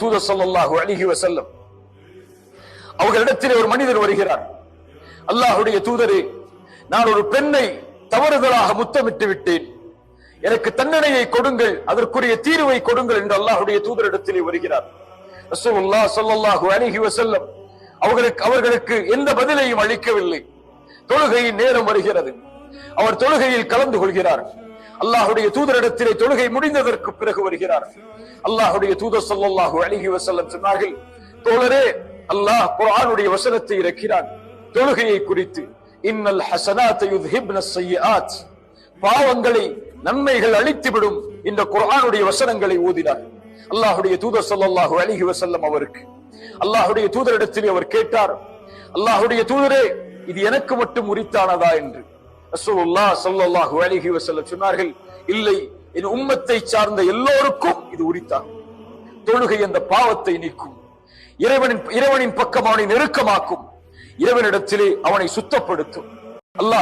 தூதர் ஸல்லல்லாஹு அலைஹி வஸல்லம் அவர்களிடத்திலே ஒரு மனிதர் வருகிறார். அல்லாஹ்வுடைய தூதரே, நான் ஒரு பெண்ணை தவறுதலாக முத்தமிட்டு விட்டேன், எனக்கு தண்டனையை கொடுங்கள், அதற்குரிய தீர்வை கொடுங்கள் என்று அல்லாஹ்வுடைய தூதரிடத்திலே வருகிறார். ரசூலுல்லாஹ் ஸல்லல்லாஹு அலைஹி வஸல்லம் அவர்களுக்கு எந்த பதிலையும் அளிக்கவில்லை. தொழுகையின் நேரம் வருகிறது. அவர் தொழுகையில் கலந்து கொள்கிறார். அல்லாஹ்வுடைய தூதரிடத்திலே தொழுகை முடிந்ததற்கு பிறகு வருகிறார். அல்லாஹ்வுடைய தூதர் ஸல்லல்லாஹு அலைஹி வஸல்லம் சொன்னார்கள், தோழரே, அல்லாஹ் குர்ஆனுடைய வசனத்தை இறக்கினான் தொழுகையை குறித்து. இன்னல் ஹஸனாத் யுذஹிப்ன ஸய்யிஆத், பாவங்களை நன்மைகள் அழித்துவிடும் இந்த குர்ஆனுடைய வசனங்களை ஓதினார். அல்லாஹ்வுடைய தூதர் ஸல்லல்லாஹு அலைஹி வஸல்லம் அவருக்கு அல்லாஹ்வுடைய தூதரிடத்திலே அவர் கேட்டார், அல்லாஹ்வுடைய தூதரே, இது எனக்கு மட்டும் உரித்தானதா என்று. ரசூலுல்லாஹ் ஸல்லல்லாஹு அலைஹி வஸல்லம் சொன்னார்கள், இல்லை, என் உம்மத்தை சார்ந்த எல்லோருக்கும் இது உரித்தாகும். தொழுகை அந்த பாவத்தை நீக்கும், இறைவனின் பக்கம் அவனை நெருக்கமாக்கும், இறைவனிடத்திலே அவனை சுத்தப்படுத்தும். அல்லாஹ்